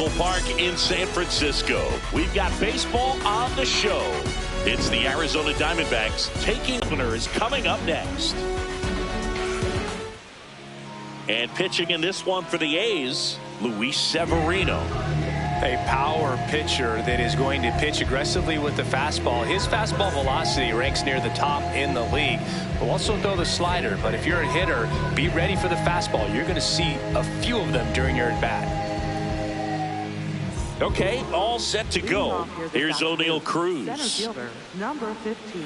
Oracle Park in San Francisco. We've got baseball on the show. It's the Arizona Diamondbacks taking openers coming up next. And pitching in this one for the A's, Luis Severino. A power pitcher that is going to pitch aggressively with the fastball. His fastball velocity ranks near the top in the league. Will also throw the slider, but if you're a hitter, be ready for the fastball. You're going to see a few of them during your at-bat. Okay, all set to go. Here's O'Neal Cruz. Center fielder, number 15.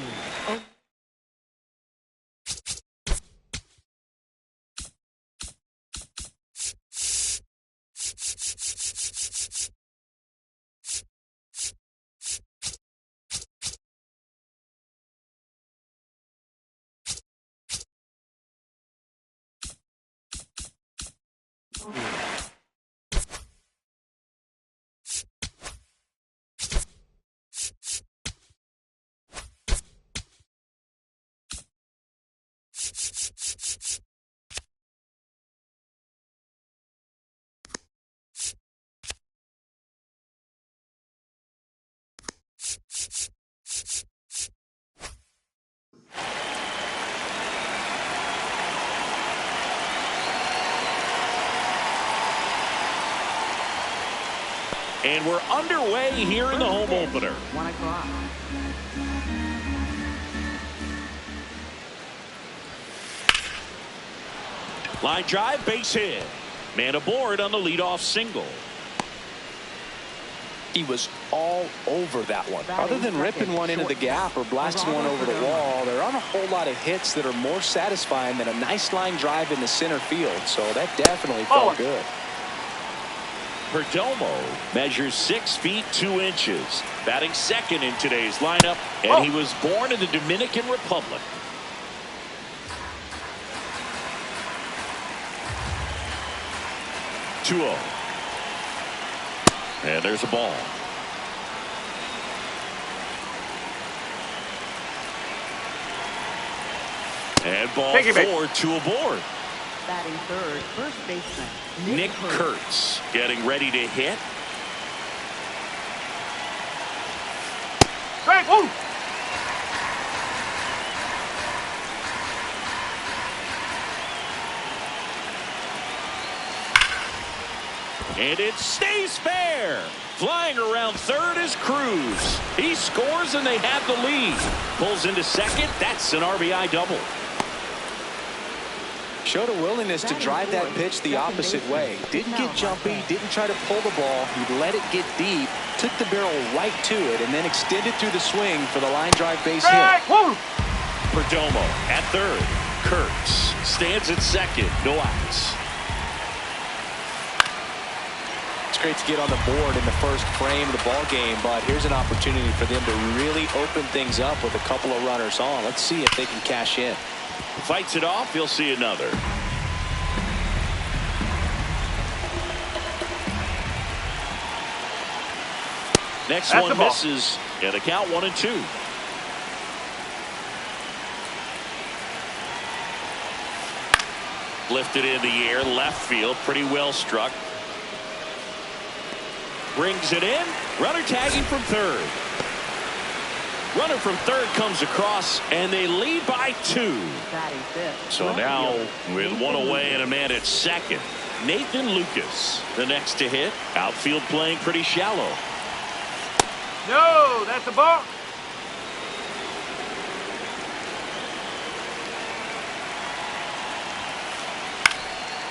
And we're underway here in the home opener. 1 o'clock. Line drive, base hit. Man aboard on the leadoff single. He was all over that one. Other than ripping one into the gap or blasting one over the wall, there aren't a whole lot of hits that are more satisfying than a nice line drive in the center field. So that definitely felt good. Perdomo measures 6 feet 2 inches, batting second in today's lineup, and he was born in the Dominican Republic. (2-0). And there's a ball. And ball 4, 2 aboard. Batting third, first baseman Nick Kurtz getting ready to hit. Strike, woo! And it stays fair. Flying around third is Cruz. He scores and they have the lead. Pulls into second. That's an RBI double. Showed a willingness to drive that pitch the opposite way. Didn't get jumpy, didn't try to pull the ball. He let it get deep, took the barrel right to it, and then extended through the swing for the line drive base hit. Perdomo at third. Kurtz stands at second. No outs. It's great to get on the board in the first frame of the ball game, but here's an opportunity for them to really open things up with a couple of runners on. Let's see if they can cash in. Fights it off. You'll see another. Next one misses. Yeah, the count 1-2. Lifted in the air, left field, pretty well struck. Brings it in. Runner tagging from third. Runner from third comes across, and they lead by 2. So now, with 1 away and a man at second, Nathan Lucas, the next to hit. Outfield playing pretty shallow. No, that's a ball.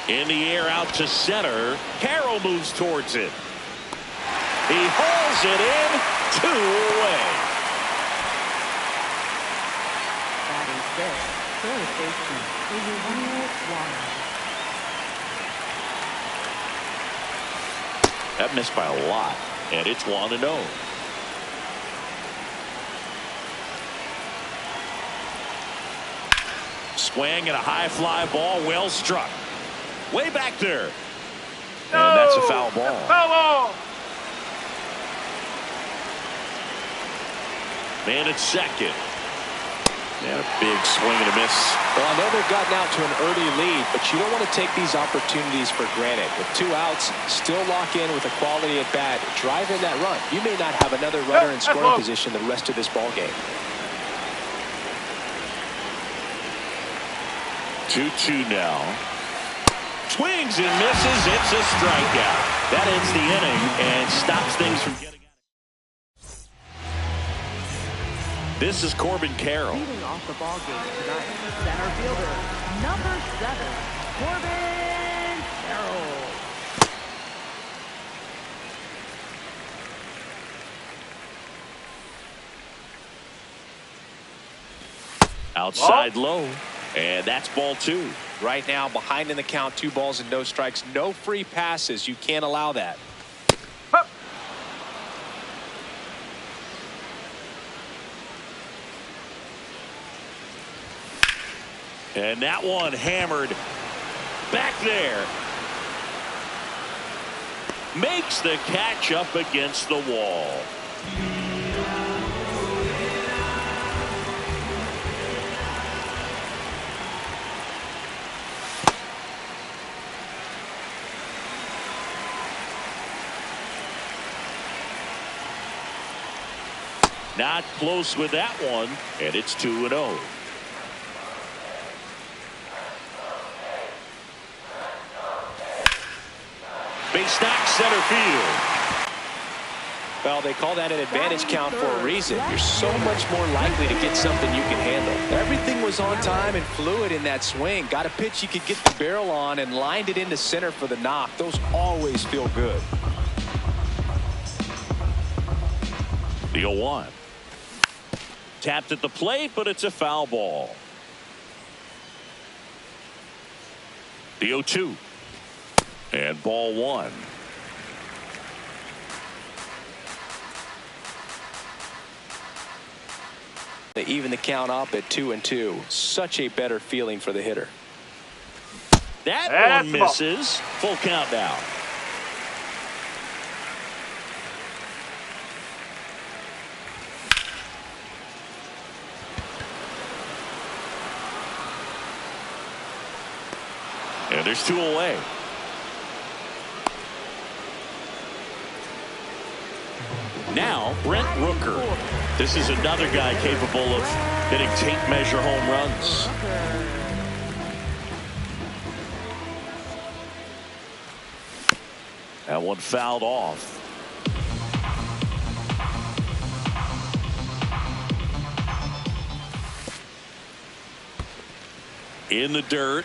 In the air out to center. Carroll moves towards it. He hauls it in. 2 away. Third baseman, that missed by a lot, and it's 1-0. Swing and a high fly ball, well struck. Way back there. No, and that's a foul ball. Foul ball. Man at second. And a big swing and a miss. Well, I know they've gotten out to an early lead, but you don't want to take these opportunities for granted. With 2 outs, still lock in with a quality at bat, drive in that run. You may not have another runner in scoring position the rest of this ball game. 2-2 now. Swings and misses. It's a strikeout. That ends the inning and stops things from getting out. This is Corbin Carroll. Leading off the ball game tonight, center fielder, number 7, Corbin Carroll. Outside low, and that's ball 2. Right now, behind in the count, 2 balls and no strikes, no free passes. You can't allow that. And that one hammered back there. Makes the catch up against the wall. Not close with that one, and it's 2-0. Base knock center field. Well, they call that an advantage count for a reason. You're so much more likely to get something you can handle. Everything was on time and fluid in that swing. Got a pitch you could get the barrel on and lined it into center for the knock. Those always feel good. The 0-1. Tapped at the plate, but it's a foul ball. The 0-2. And ball 1. They even the count up at 2-2. Such a better feeling for the hitter. That one misses. Full count now. And there's 2 away. Now Brent Rooker. This is another guy capable of hitting tape measure home runs. That one fouled off. In the dirt.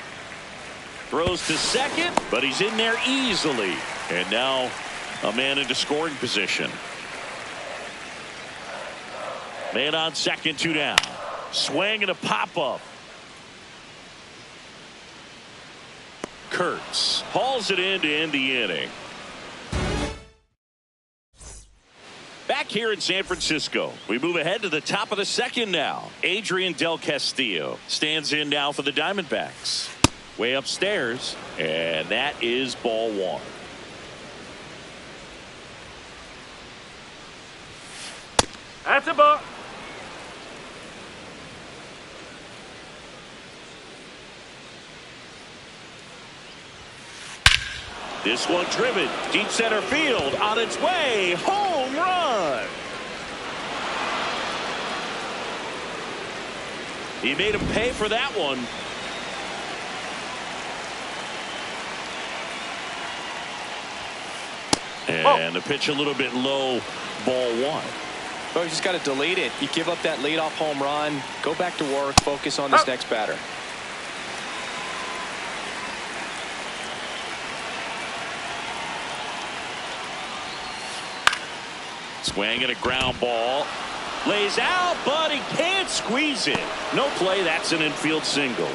Throws to second, but he's in there easily. And now a man into scoring position. Man on second, 2 down. Swing and a pop-up. Kurtz hauls it in to end the inning. Back here in San Francisco, we move ahead to the top of the second now. Adrian Del Castillo stands in now for the Diamondbacks. Way upstairs, and that is ball 1. That's a ball. This one driven deep center field on its way. Home run. He made him pay for that one. And the pitch a little bit low, ball 1. Well, you just got to delete it. You give up that leadoff home run, go back to work, focus on this next batter. Swing and a ground ball. Lays out, but he can't squeeze it. No play. That's an infield single.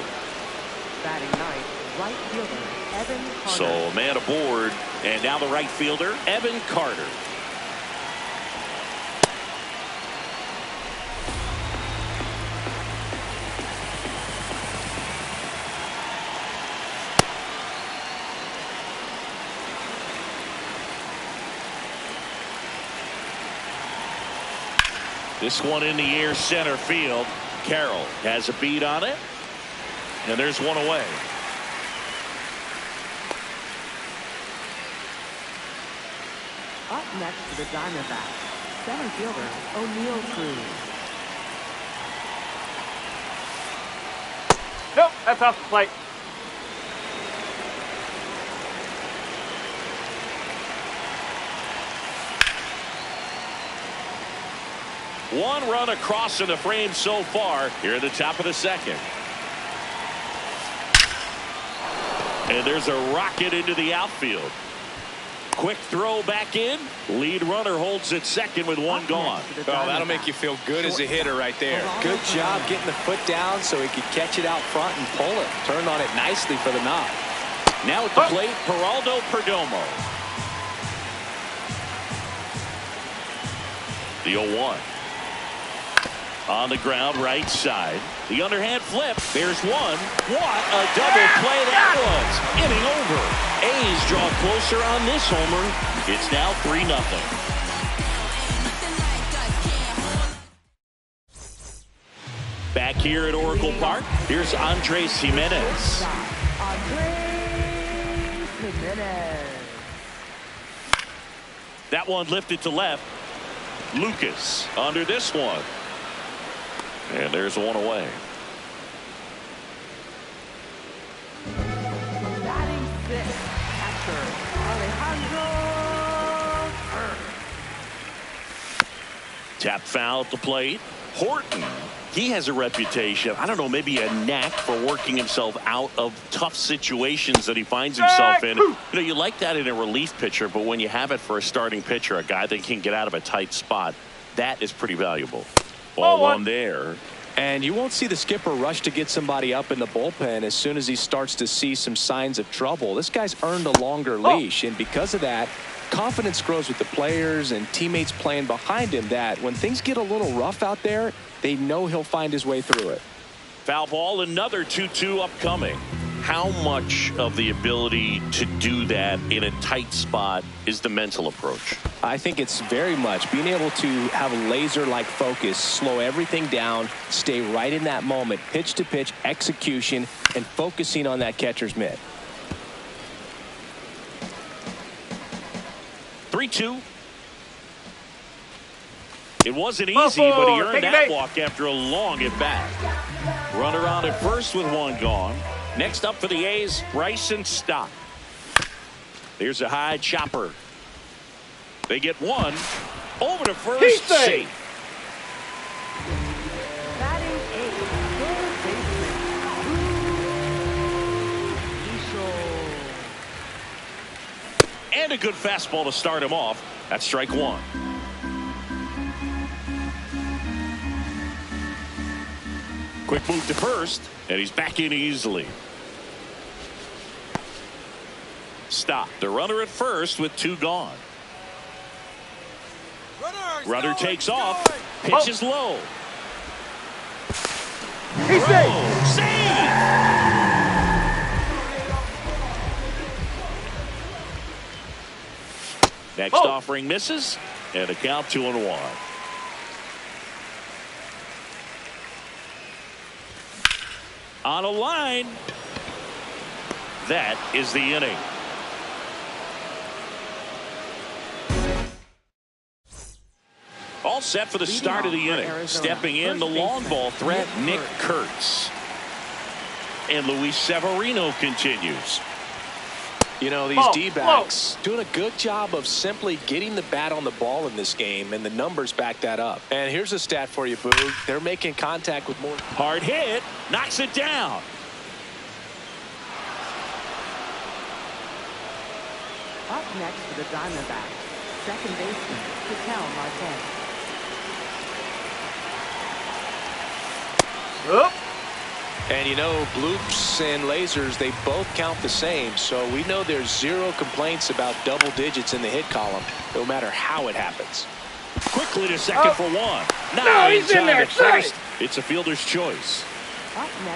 Batting ninth, right fielder, Evan Carter. So a man aboard, and now the right fielder, Evan Carter. This one in the air, center field. Carroll has a beat on it. And there's one away. Up next to the Diamondbacks, center fielder O'Neal Cruz. Nope, that's off the plate. One run across in the frame so far here at the top of the second. And there's a rocket into the outfield. Quick throw back in. Lead runner holds at second with one gone. Oh, that'll make you feel good as a hitter right there. Good job getting the foot down so he could catch it out front and pull it. Turned on it nicely for the knock. Now at the plate, Geraldo Perdomo. The 0-1. On the ground, right side. The underhand flip. There's one. What a double play that was. Inning over. A's draw closer on this homer. It's now 3-0. Back here at Oracle Park, here's Andres Jimenez. Andres Jimenez. That one lifted to left. Lucas under this one. And there's one away. Batting sixth, catcher Alejandro. Tap foul at the plate. Horton. He has a reputation, I don't know, maybe a knack for working himself out of tough situations that he finds himself in. You know, you like that in a relief pitcher, but when you have it for a starting pitcher, a guy that can get out of a tight spot, that is pretty valuable. Ball one there. And you won't see the skipper rush to get somebody up in the bullpen as soon as he starts to see some signs of trouble. This guy's earned a longer leash, and because of that, confidence grows with the players and teammates playing behind him that when things get a little rough out there, they know he'll find his way through it. Foul ball, another 2-2 upcoming. How much of the ability to do that in a tight spot is the mental approach? I think it's very much being able to have a laser-like focus, slow everything down, stay right in that moment, pitch to pitch, execution, and focusing on that catcher's mitt. 3-2. It wasn't easy, but he earned that walk after a long at-bat. Runner on at first with one gone. Next up for the A's, Bryson Stott. There's a high chopper. They get one. Over to first, safe. Batting eighth, third baseman. And a good fastball to start him off. That's strike one. Quick move to first, and he's back in easily. Stop. The runner at first with two gone. Runner takes off. Pitch is low. He's safe. Save! Next offering misses, and a count 2-1. On a line. That is the inning. All set for the start of the inning. Stepping in the long ball threat, Nick Kurtz. And Luis Severino continues. You know, these D-backs doing a good job of simply getting the bat on the ball in this game, and the numbers back that up. And here's a stat for you, Boog. They're making contact with more. Hard hit, knocks it down. Up next for the Diamondbacks, second baseman Ketel Marte. And you know, bloops and lasers, they both count the same, so we know there's zero complaints about double digits in the hit column, no matter how it happens. Quickly to second for one. No, he's in there. First. It's a fielder's choice.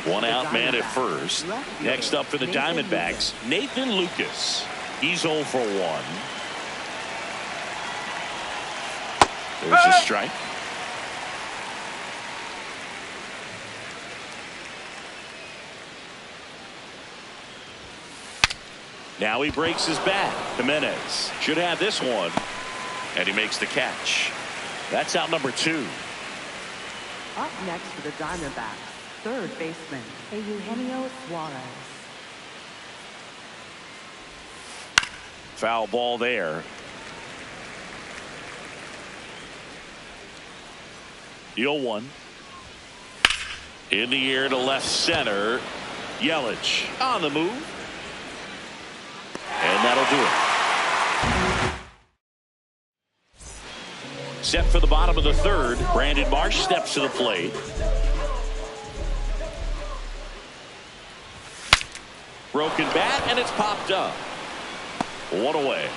One out man at first. Next up for the Diamondbacks, Nathan Lucas. He's 0 for 1. There's a strike. Now he breaks his bat. Jimenez should have this one. And he makes the catch. That's out number 2. Up next for the Diamondbacks, third baseman, Eugenio Suarez. Foul ball there. 0-1. In the air to left center. Yelich on the move. And that'll do it. Set for the bottom of the third. Brandon Marsh steps to the plate. Broken bat, and it's popped up. 1 away.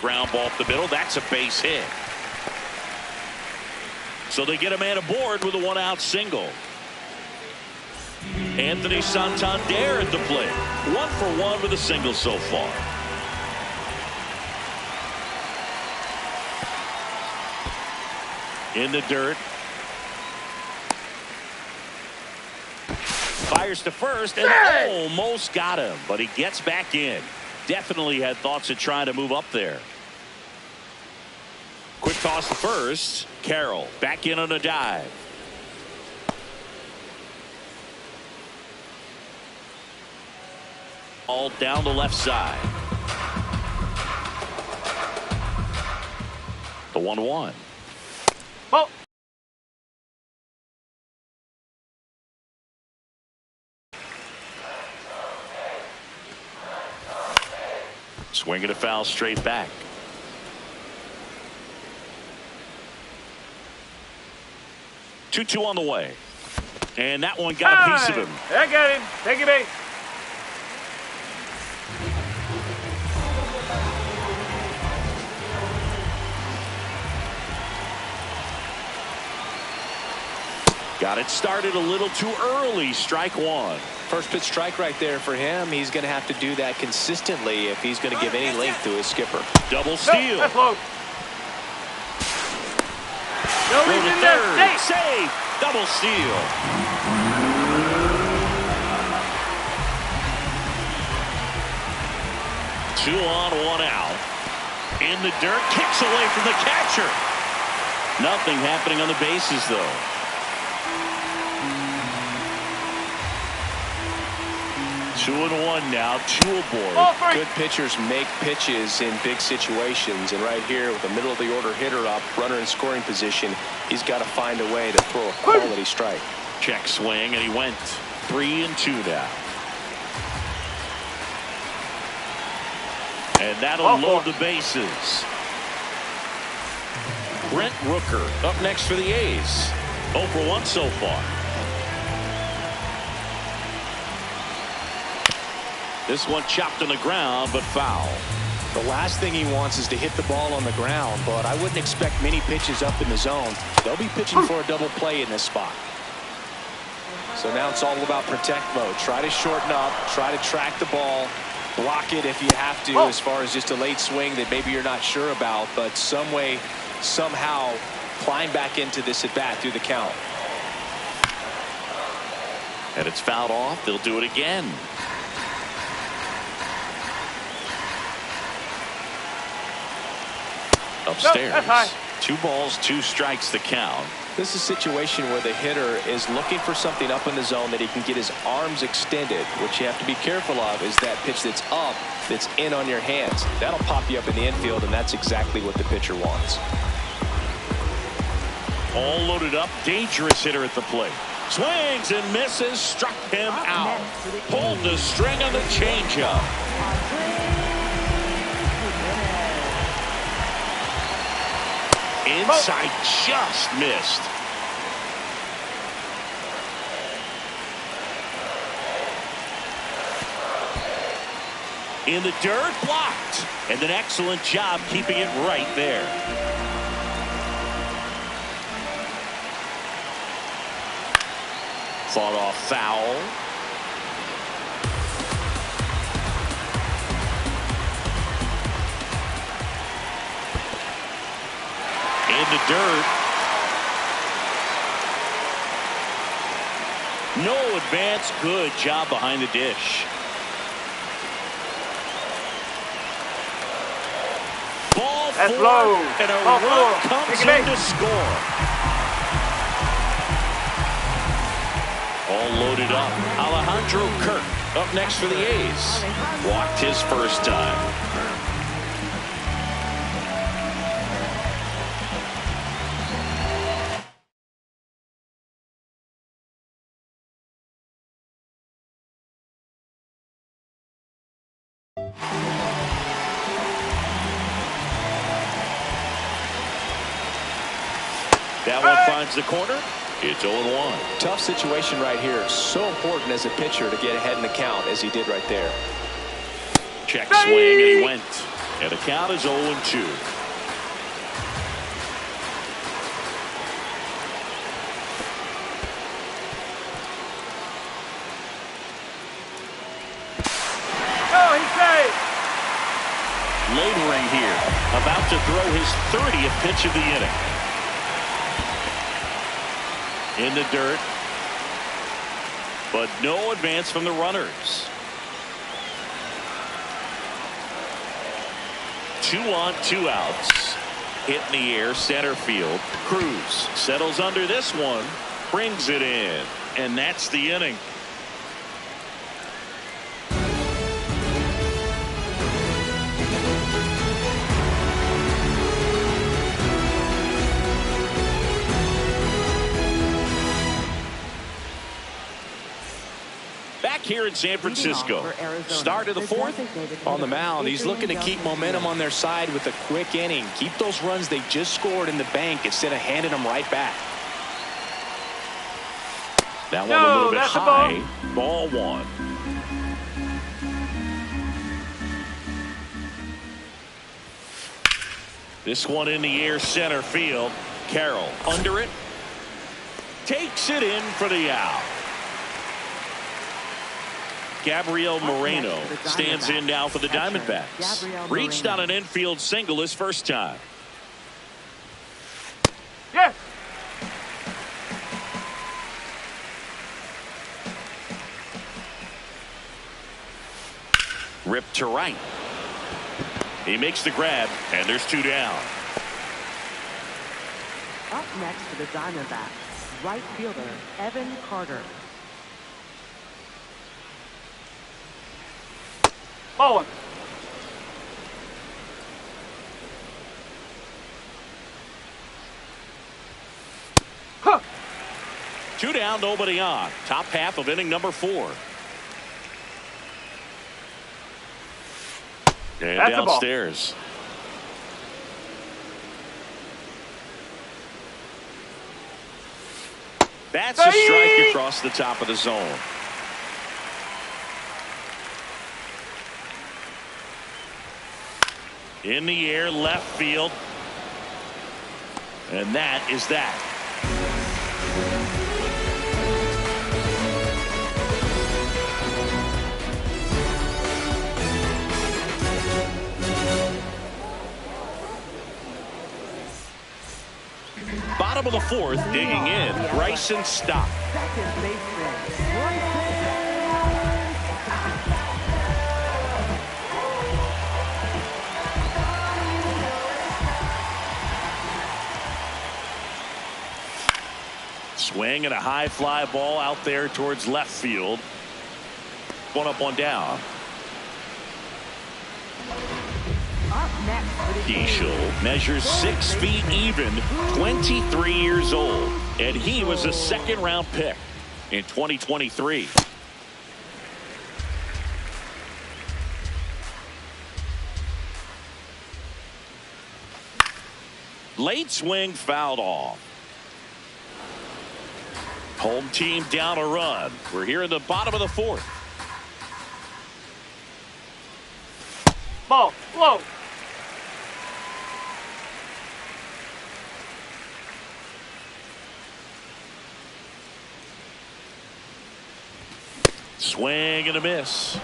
Ground ball up the middle. That's a base hit. So they get a man aboard with a 1-out single. Anthony Santander at the plate. 1 for 1 with a single so far. In the dirt. Fires to first and almost got him, but he gets back in. Definitely had thoughts of trying to move up there. Quick toss to first. Carroll back in on a dive. All down the left side. The 1-1. Oh. Swinging a foul straight back. Two on the way. And that one got a piece of him. I got him. Take it base. Got it started a little too early. Strike 1. First pitch strike right there for him. He's going to have to do that consistently if he's going to give any length to his skipper. Double steal. That's low. No, he's in there. Save. Double steal. Two on, 1 out. In the dirt. Kicks away from the catcher. Nothing happening on the bases, though. Two and 1 now, 2 aboard. Good pitchers make pitches in big situations, and right here with the middle of the order hitter up, runner in scoring position, he's got to find a way to throw a quality strike. Check swing, and he went 3 and 2 now. And that'll load the bases. Brent Rooker up next for the A's. 0 for 1 so far. This one chopped on the ground, but foul. The last thing he wants is to hit the ball on the ground, but I wouldn't expect many pitches up in the zone. They'll be pitching for a double play in this spot. So now it's all about protect mode. Try to shorten up, try to track the ball, block it if you have to, as far as just a late swing that maybe you're not sure about, but some way, somehow climb back into this at bat through the count. And it's fouled off. They'll do it again. Upstairs. 2 balls, 2 strikes the count. This is a situation where the hitter is looking for something up in the zone that he can get his arms extended. What you have to be careful of is that pitch that's up, that's in on your hands. That'll pop you up in the infield, and that's exactly what the pitcher wants. All loaded up. Dangerous hitter at the plate. Swings and misses. Struck him out. Pulled the string on the changeup. Inside, just missed. In the dirt, blocked. And an excellent job keeping it right there. Fought off foul. In the dirt. No advance. Good job behind the dish. Ball That's four, low. and a Ball run four. comes Take it in to score. All loaded up. Alejandro Kirk up next for the A's. Walked his first time. That one finds the corner. It's 0-1. Tough situation right here. So important as a pitcher to get ahead in the count as he did right there. Check swing, and he went. And the count is 0-2. Oh, he's safe. Laboring here. About to throw his 30th pitch of the inning. In the dirt. But no advance from the runners. 2 on, 2 outs. Hit in the air, center field. Cruz settles under this one. Brings it in. And that's the inning. Back here in San Francisco. Start of the fourth. On the mound, he's looking to keep momentum on their side with a quick inning. Keep those runs they just scored in the bank instead of handing them right back. That one a little bit high. Ball one. This one in the air, center field. Carroll under it. Takes it in for the out. Gabriel Moreno stands in now for the Diamondbacks. Reached on an infield single his first time. Yes. Ripped to right. He makes the grab, and there's 2 down. Up next for the Diamondbacks, right fielder Evan Carter. Ball one. Huh. 2 down, nobody on. Top half of inning number 4. And That's downstairs. That's a strike across the top of the zone. In the air, left field. And that is that. Bottom of the fourth, digging in, Bryson Stott. Second baseman, Bryson. Swing and a high fly ball out there towards left field. 1 up, 1 down. Up next for the Keishel measures 6 feet even, 23 years old, and he was a second-round pick in 2023. Late swing fouled off. Home team down a run. We're here in the bottom of the fourth. Ball. Low. Swing and a miss.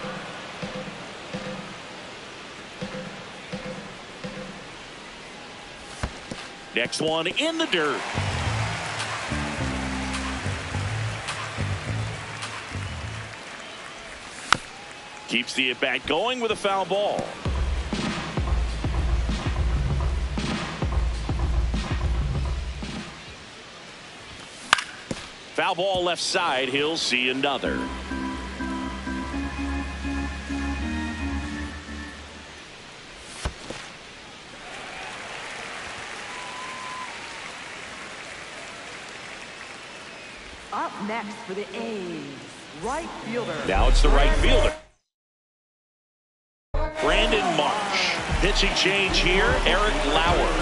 Next one in the dirt. Keeps the at-bat going with a foul ball. Foul ball left side. He'll see another. Up next for the A's, right fielder. Now it's the right fielder. Brandon Marsh. Pitching change here, Eric Lauer.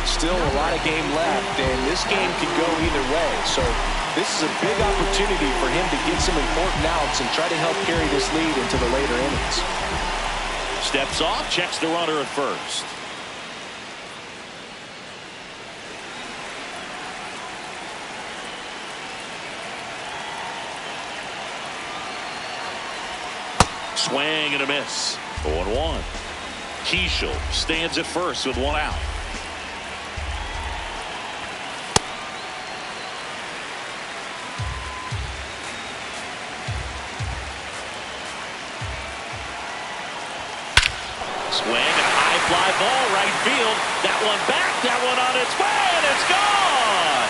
Still a lot of game left, and this game could go either way. So this is a big opportunity for him to get some important outs and try to help carry this lead into the later innings. Steps off, checks the runner at first. Swing and a miss. 0-1. Keishel stands at first with one out. Swing and a high fly ball right field. That one back, that one on its way, and it's gone.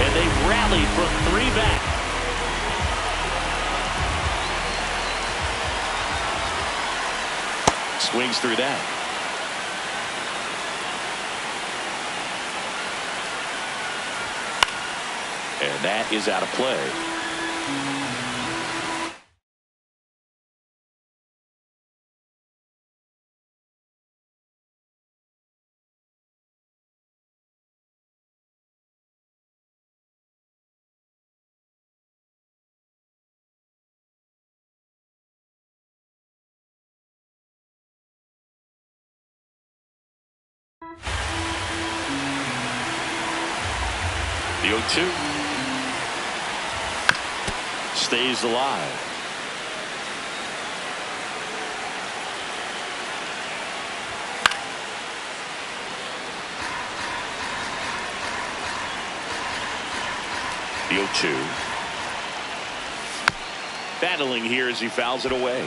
And they've rallied from 3 back. Swings through that. And that is out of play. The 0-2 stays alive. The 0-2 battling here as he fouls it away.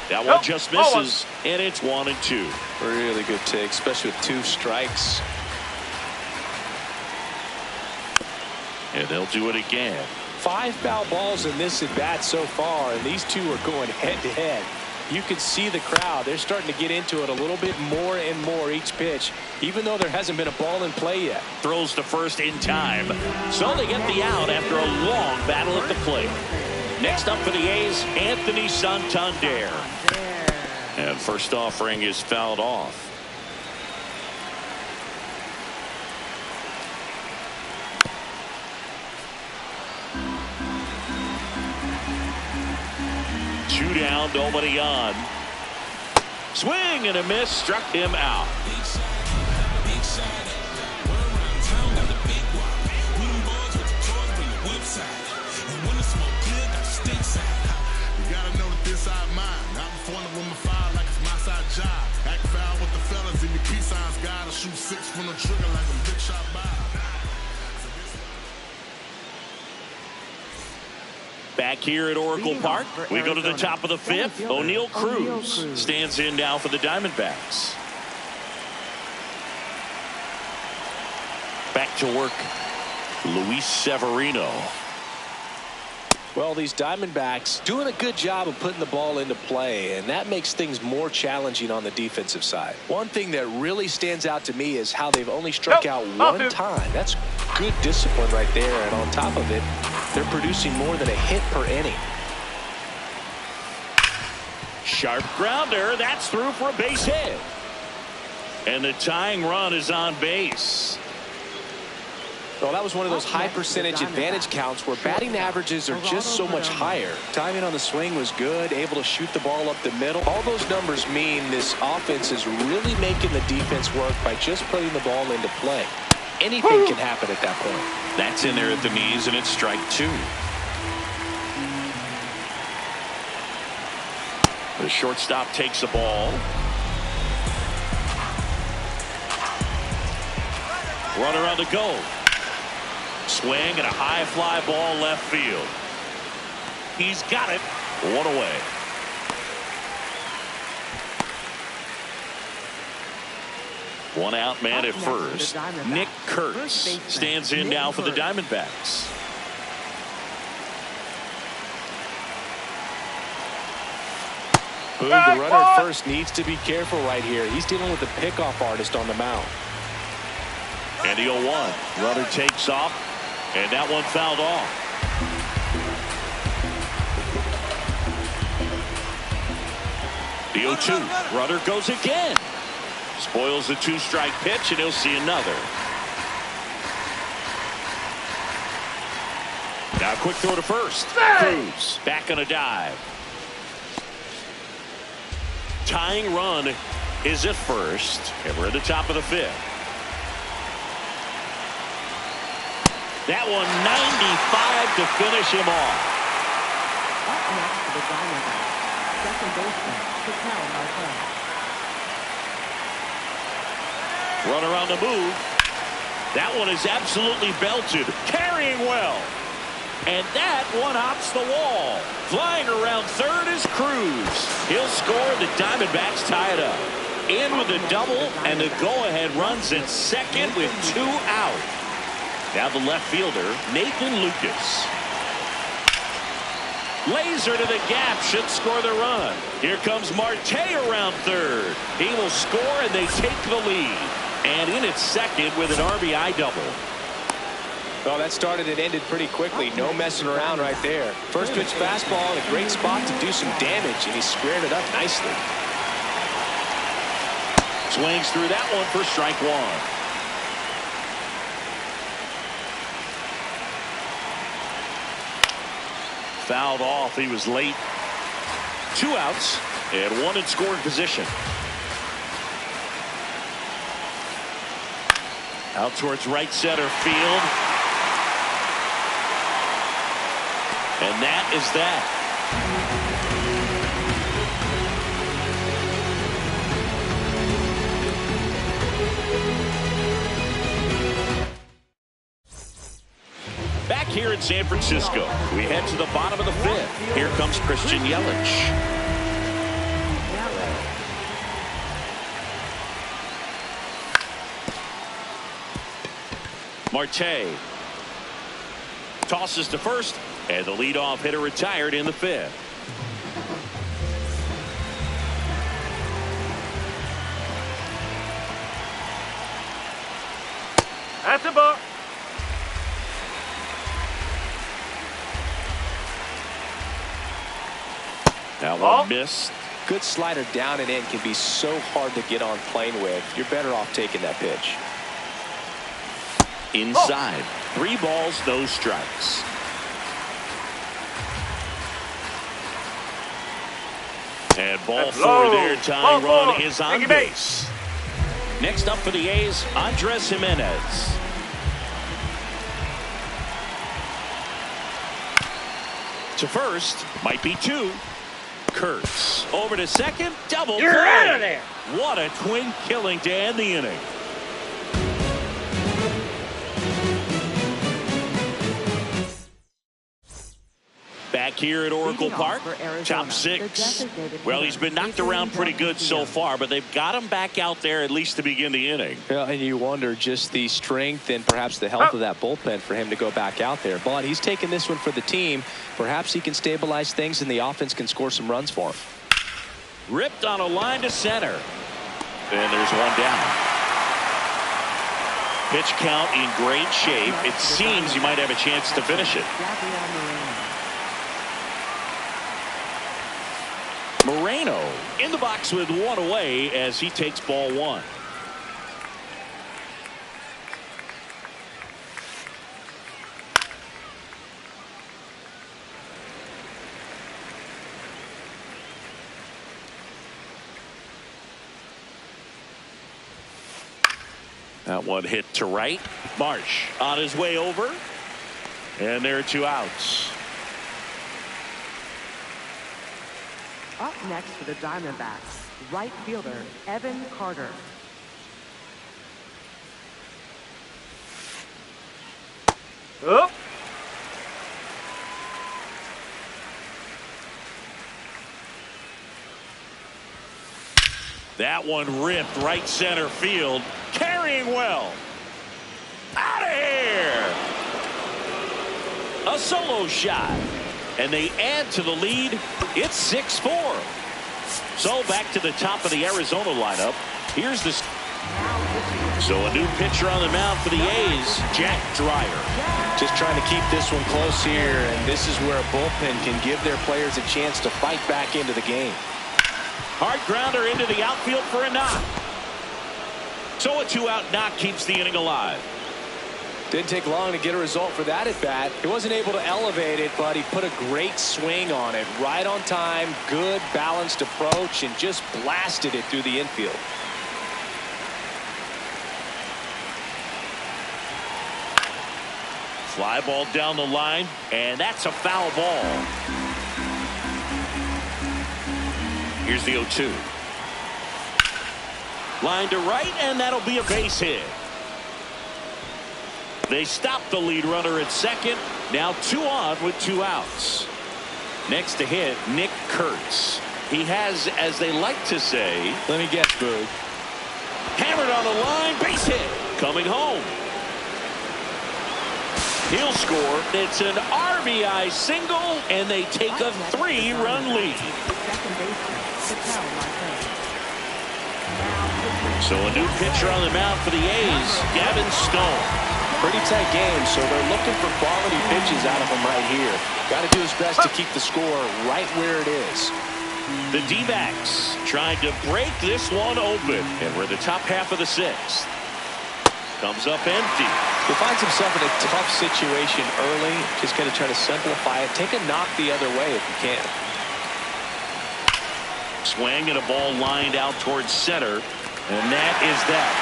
That one just misses, and it's 1-2. Really good take, especially with 2 strikes. And they'll do it again. 5 foul balls in this at bat so far, and these two are going head to head. You can see the crowd. They're starting to get into it a little bit more and more each pitch, even though there hasn't been a ball in play yet. Throws to first in time. So they get the out after a long battle at the plate. Next up for the A's, Anthony Santander. And first offering is fouled off. Two down, nobody on. Swing and a miss, struck him out. Back here at Oracle Park, we go to the top of the 5th. O'Neal Cruz stands in now for the Diamondbacks. Back to work, Luis Severino. Well, these Diamondbacks doing a good job of putting the ball into play, and that makes things more challenging on the defensive side. One thing that really stands out to me is how they've only struck out 1 time. That's good discipline right there, and on top of it, they're producing more than a hit per inning. Sharp grounder, that's through for a base hit. And the tying run is on base. Well, that was one of those high percentage advantage counts where batting averages are just so much higher. Timing on the swing was good, able to shoot the ball up the middle. All those numbers mean this offense is really making the defense work by just putting the ball into play. Anything can happen at that point. That's in there at the knees, and it's strike 2. The shortstop takes the ball. Runner on the go. Swing and a high fly ball left field. He's got it. 1 away. One out man at first. Nick Kurtz stands in now for the Diamondbacks. Boom, the runner at first needs to be careful right here. He's dealing with the pickoff artist on the mound. And the 0-1. Runner takes off, and that one fouled off. The 0-2. Runner goes again. Spoils the 2-strike pitch, and he'll see another. Now a quick throw to first. Cruz back on a dive. Tying run is at first, and we're at the top of the 5th. That one 95 to finish him off. Up next to the Diamondbacks, second baseman, Patel Marquez. Runner on the move. That one is absolutely belted, carrying well. And that one hops the wall. Flying around third is Cruz. He'll score. The Diamondbacks tie it up. In with a double, and the go-ahead runs at second with 2 out. Now the left fielder, Nathan Lucas. Laser to the gap, should score the run. Here comes Marte around third. He will score, and they take the lead. And in at second with an RBI double. Well, that started and ended pretty quickly. No messing around right there. First pitch fastball in a great spot to do some damage, and he squared it up nicely. Swings through that one for strike 1. Fouled off. He was late. 2 outs and 1 in scoring position. Out towards right center field. And that is that. Back here in San Francisco, we head to the bottom of the 5th. Here comes Christian Yelich. Marte tosses to first, and the leadoff hitter retired in the 5th. That's a ball. That one missed. Good slider down and in can be so hard to get on plane with. You're better off taking that pitch. Inside. 3 balls, no strikes. And ball 4 there. Tying run is on base. Next up for the A's, Andres Jimenez. To first, might be 2. Kurtz over to second, double You're play. out of there. What a twin killing to end the inning. Back here at Oracle Park, top 6. Well, he's been knocked around pretty good so far, but they've got him back out there at least to begin the inning. Yeah, and you wonder just the strength and perhaps the health of that bullpen for him to go back out there. But he's taking this one for the team. Perhaps he can stabilize things and the offense can score some runs for him. Ripped on a line to center. And there's one down. Pitch count in great shape. It seems you might have a chance to finish it. Moreno in the box with 1 away as he takes ball 1. That one hit to right. Marsh on his way over. And there are 2 outs. Up next for the Diamondbacks, right fielder Evan Carter. Up. That one ripped right center field. Carrying well. Out of here. A solo shot. And they add to the lead. It's 6-4. So back to the top of the Arizona lineup. Here's the. So a new pitcher on the mound for the A's, Jack Dreyer. Just trying to keep this one close here, and this is where a bullpen can give their players a chance to fight back into the game. Hard grounder into the outfield for a knock. So a 2-out knock keeps the inning alive. Didn't take long to get a result for that at bat. He wasn't able to elevate it, but he put a great swing on it. Right on time, good balanced approach, and just blasted it through the infield. Fly ball down the line, and that's a foul ball. Here's the 0-2. Line to right, and that'll be a base hit. They stop the lead runner at second. Now 2 on with 2 outs. Next to hit, Nick Kurtz. He has, as they like to say, let me guess, Boog. Hammered on the line, base hit. Coming home. He'll score. It's an RBI single, and they take a 3-run lead. So a new pitcher on the mound for the A's, Gavin Stone. Pretty tight game, so they're looking for quality pitches out of him right here. Got to do his best to keep the score right where it is. The D-backs trying to break this one open, and we're in the top half of the 6th. Comes up empty. He finds himself in a tough situation early. Just going to try to simplify it. Take a knock the other way if you can. Swing and a ball lined out towards center, and that is that.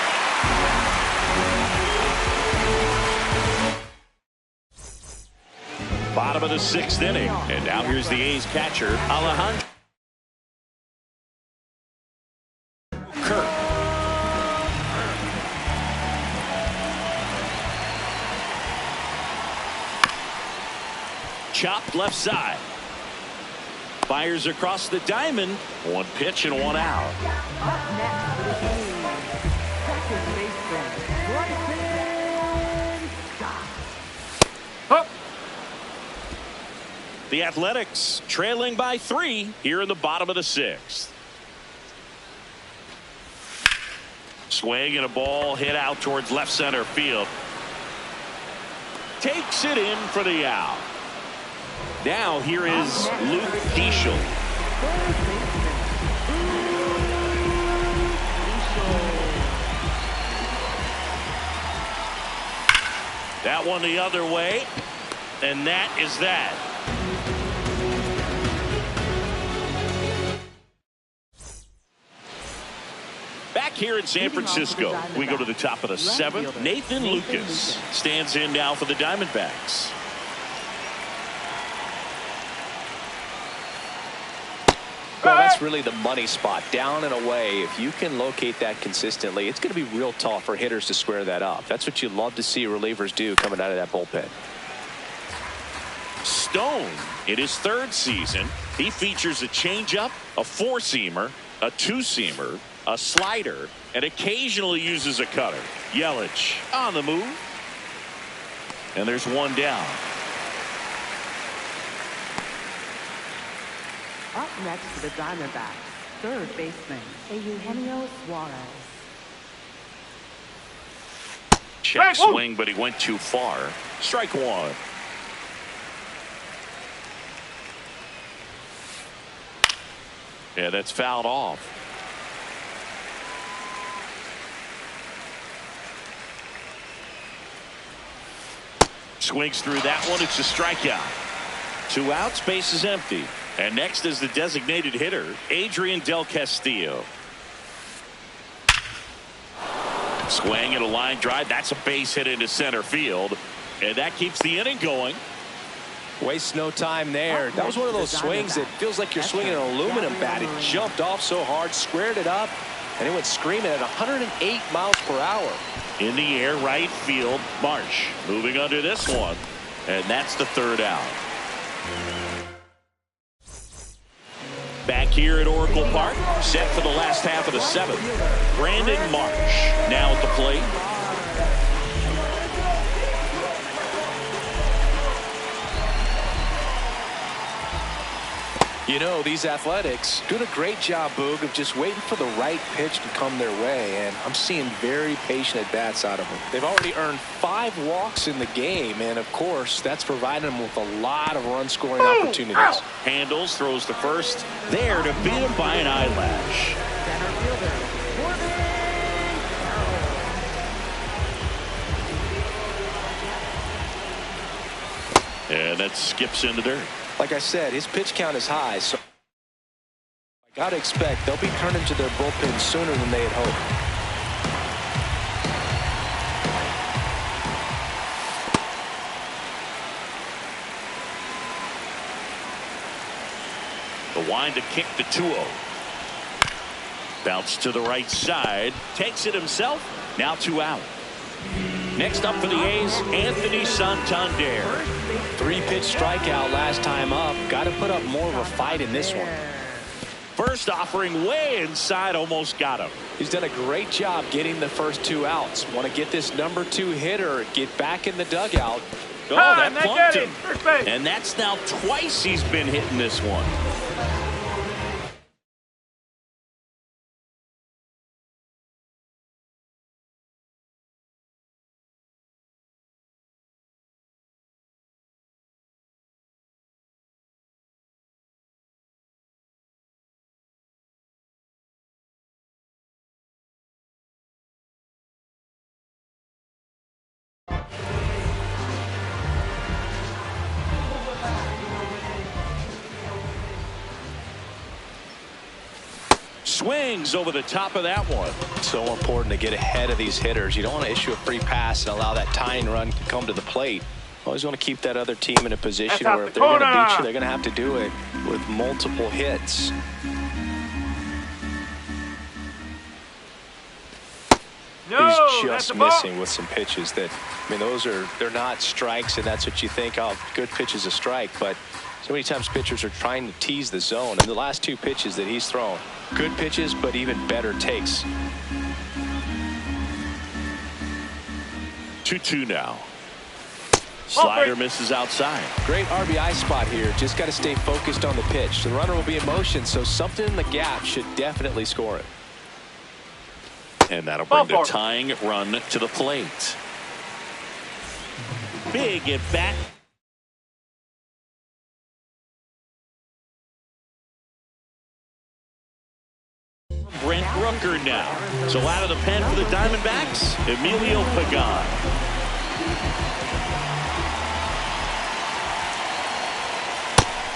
Bottom of the 6th inning, and now here's the A's catcher, Alejandro Kirk. Chopped left side. Fires across the diamond. 1 pitch and 1 out. Up next for the A's, second baseman Bryson Stott. Up. The Athletics trailing by 3 here in the bottom of the 6th. Swing and a ball hit out towards left center field. Takes it in for the out. Now here is Luke Keeschel. That one the other way, and that is that. Back here in San Francisco, we go to the top of the 7th. Nathan Lucas stands in now for the Diamondbacks. Well, that's really the money spot, down and away. If you can locate that consistently, it's going to be real tough for hitters to square that up. That's what you love to see relievers do coming out of that bullpen. Stone, in his 3rd season, he features a changeup, a 4-seamer, a 2-seamer, a slider, and occasionally uses a cutter. Yelich on the move. And there's 1 down. Up next for the Diamondbacks, third baseman Eugenio Suarez. Check swing, but he went too far. Strike 1. Yeah, that's fouled off. Swings through that one. It's a strikeout. 2 outs, base is empty. And next is the designated hitter, Adrian Del Castillo. Swing and a line drive. That's a base hit into center field. And that keeps the inning going. Wastes no time there. That was one of those swings that feels like you're swinging an aluminum bat. It jumped off so hard, squared it up, and it went screaming at 108 miles per hour. In the air, right field, Marsh moving under this one. And that's the third out. Back here at Oracle Park, set for the last half of the seventh. Brandon Marsh now at the plate. You know, these Athletics doing a great job, Boog, of just waiting for the right pitch to come their way, and I'm seeing very patient at-bats out of them. They've already earned 5 walks in the game, and of course, that's providing them with a lot of run-scoring opportunities. Handles, throws the first, there to beat him by an eyelash. Center fielder, Corbin. And that skips into dirt. Like I said, his pitch count is high, so I got to expect they'll be turning to their bullpen sooner than they had hoped. The wind to kick the 2-0. Bounce to the right side. Takes it himself. Now 2 out. Next up for the A's, Anthony Santander. 3-pitch strikeout last time up. Got to put up more of a fight in this one. First offering way inside, almost got him. He's done a great job getting the first 2 outs. Want to get this number 2 hitter, get back in the dugout. Oh, that plunked him. And that's now twice he's been hitting this one. Swings over the top of that one. So important to get ahead of these hitters. You don't want to issue a free pass and allow that tying run to come to the plate. Always want to keep that other team in a position where if they're going to beat you, they're going to have to do it with multiple hits. He's just missing with some pitches that, I mean, they're not strikes, and that's what you think, oh, good pitch is a strike, but so many times pitchers are trying to tease the zone, and the last 2 pitches that he's thrown, good pitches, but even better takes. 2-2 now. Slider misses outside. Great RBI spot here. Just got to stay focused on the pitch. The runner will be in motion, so something in the gap should definitely score it. And that'll bring the tying run to the plate. Big at bat. Brent Rucker now. So out of the pen for the Diamondbacks, Emilio Pagan.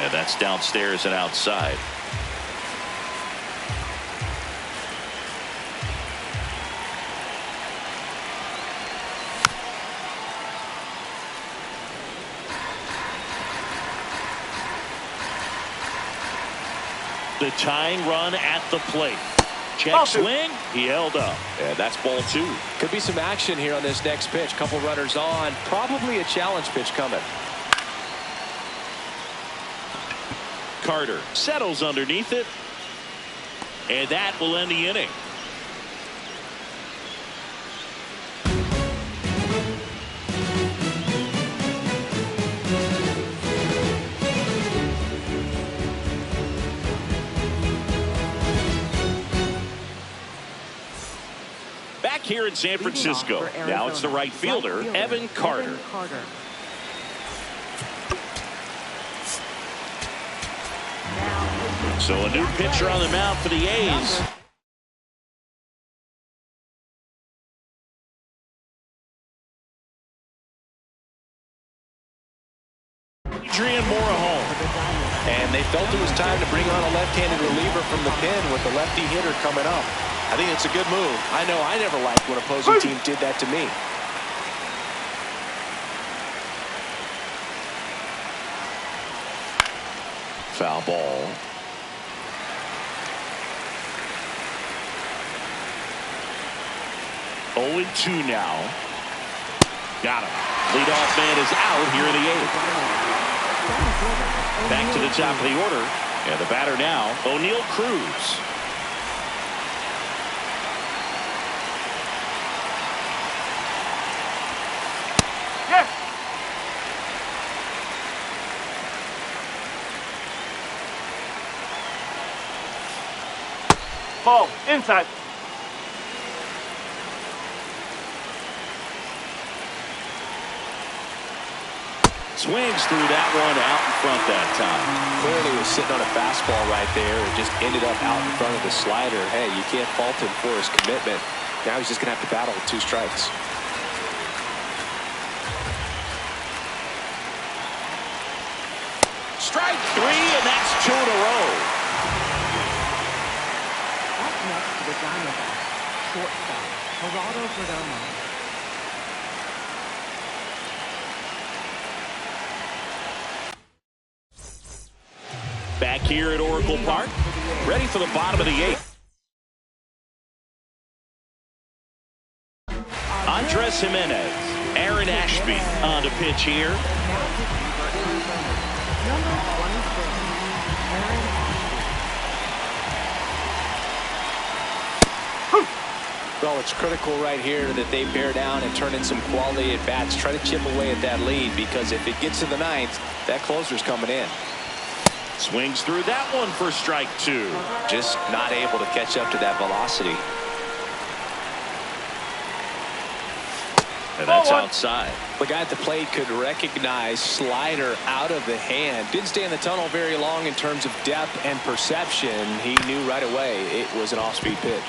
And that's downstairs and outside. The tying run at the plate. Check swing. He held up. And that's ball 2. Could be some action here on this next pitch. Couple runners on. Probably a challenge pitch coming. Carter settles underneath it. And that will end the inning. Here in San Francisco. Now it's the right fielder, Evan Carter. So a new pitcher on the mound for the A's. Adrian Morejon. And they felt it was time to bring on a left-handed reliever from the pen with the lefty hitter coming up. I think it's a good move. I know I never liked when opposing teams did that to me. Foul ball. Oh, 2 now. Got him. Leadoff man is out here in the 8th. Back to the top of the order. And the batter now, O'Neal Cruz. Yes. Ball inside. Swings through that one out in front that time. Clearly was sitting on a fastball right there and just ended up out in front of the slider. Hey, you can't fault him for his commitment. Now he's just going to have to battle with 2 strikes. Strike 3, and that's 2 in a row. Up next to the Diamondbacks, shortstop, Geraldo Perdomo. Back here at Oracle Park, ready for the bottom of the 8th. Andres Jimenez, Aaron Ashby on the pitch here. Number 26, Aaron Ashby. Well, it's critical right here that they bear down and turn in some quality at bats. Try to chip away at that lead, because if it gets to the 9th, that closer's coming in. Swings through that one for strike 2. Just not able to catch up to that velocity. And that's outside. The guy at the plate could recognize slider out of the hand. Didn't stay in the tunnel very long in terms of depth and perception. He knew right away it was an off-speed pitch.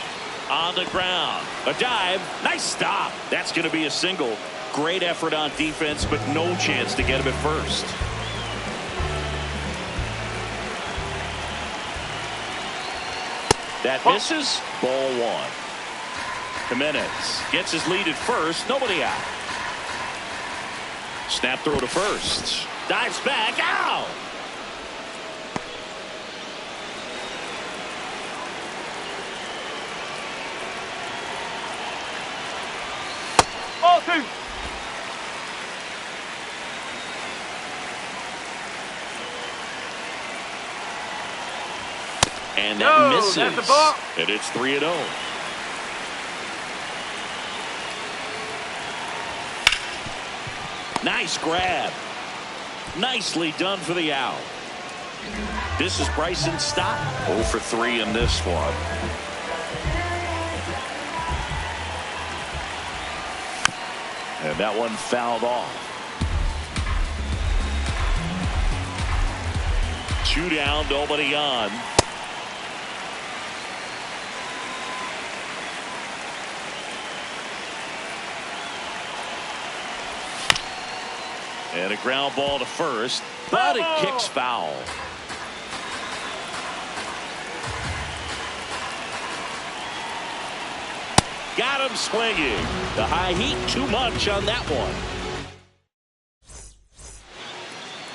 On the ground, a dive, nice stop. That's going to be a single. Great effort on defense, but no chance to get him at first. That misses. Ball 1. Jimenez gets his lead at first. Nobody out. Snap throw to first. Dives back. Out. Ball 2. And that misses. That's a ball. And it's 3-0. Nice grab. Nicely done for the out. This is Bryson Stott. 0 for 3 in this one. And that one fouled off. 2 down, nobody on. And a ground ball to first, but it kicks foul. Got him swinging. The high heat, too much on that one.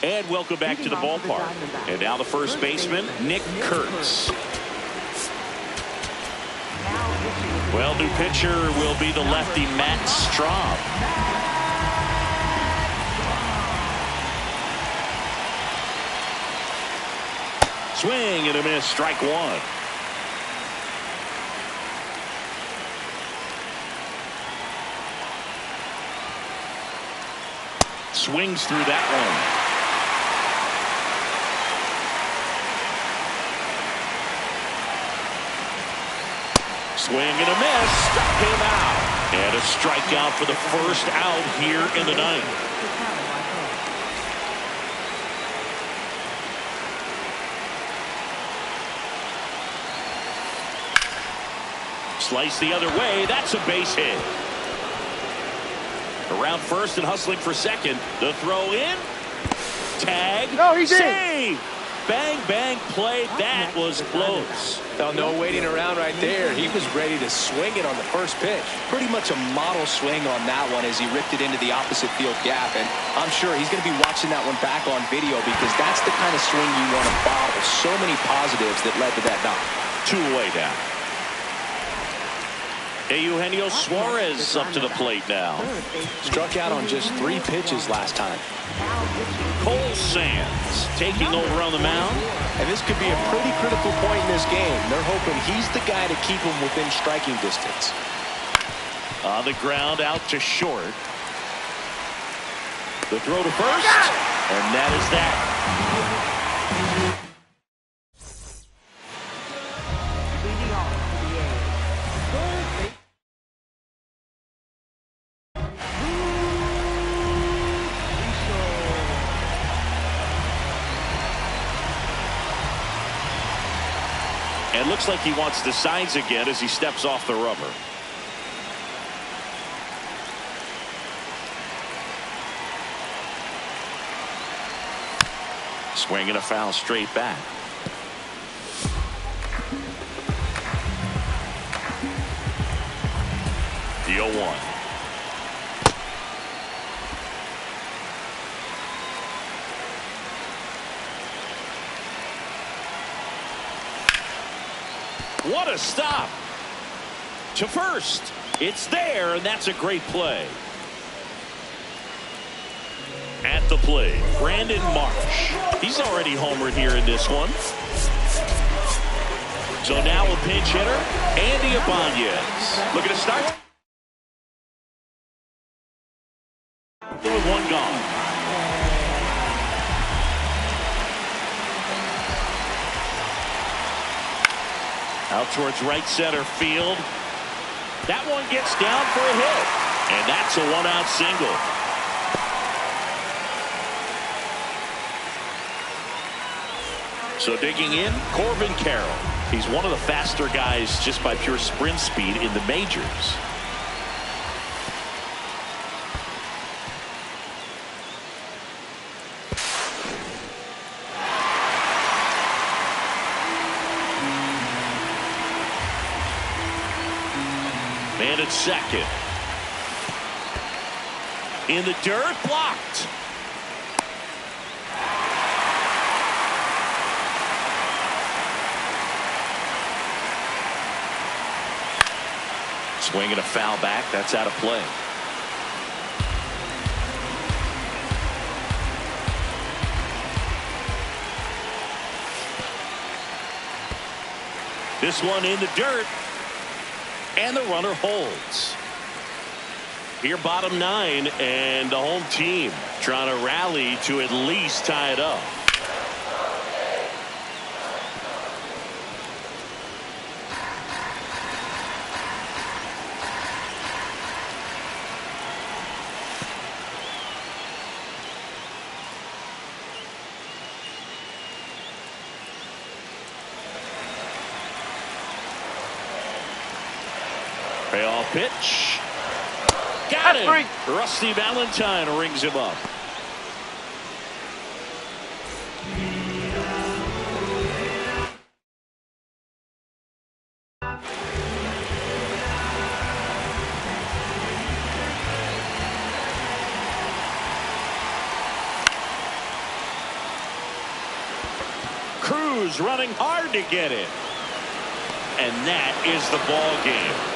And welcome back to the ballpark. And now the first baseman, Nick Kurtz. Well, new pitcher will be the lefty Matt Straub. Swing and a miss, strike 1. Swings through that one. Swing and a miss, struck him out. And a strikeout for the first out here in the 9th. Slice the other way. That's a base hit. Around first and hustling for second. The throw in. Tag. No, he's in. Save. bang, bang play. That was close. Well, no waiting around right there. He was ready to swing it on the first pitch. Pretty much a model swing on that one as he ripped it into the opposite field gap. And I'm sure he's going to be watching that one back on video because that's the kind of swing you want to bottle. So many positives that led to that knock. 2 away down. Eugenio Suarez up to the plate now. Struck out on just 3 pitches last time. Cole Sands taking over on the mound. And this could be a pretty critical point in this game. They're hoping he's the guy to keep him within striking distance. On the ground, out to short. The throw to first, and that is that. Leading off for the A's. Third base. And looks like he wants the signs again as he steps off the rubber. Swing and a foul straight back. The 0-1. What a stop. To first. It's there, and that's a great play. At the plate, Brandon Marsh. He's already homered here in this one. So now a pinch hitter, Andy Ibanez. Looking to start. With 1 gone. Out towards right center field. That one gets down for a hit. And that's a 1-out single. So digging in, Corbin Carroll. He's one of the faster guys just by pure sprint speed in the majors. Man at second. In the dirt, blocked. Swing and a foul back. That's out of play. This one in the dirt. And the runner holds. Here bottom 9 and the home team trying to rally to at least tie it up. Payoff pitch. Got it. Rusty Valentine rings him up. Cruz running hard to get it. And that is the ball game.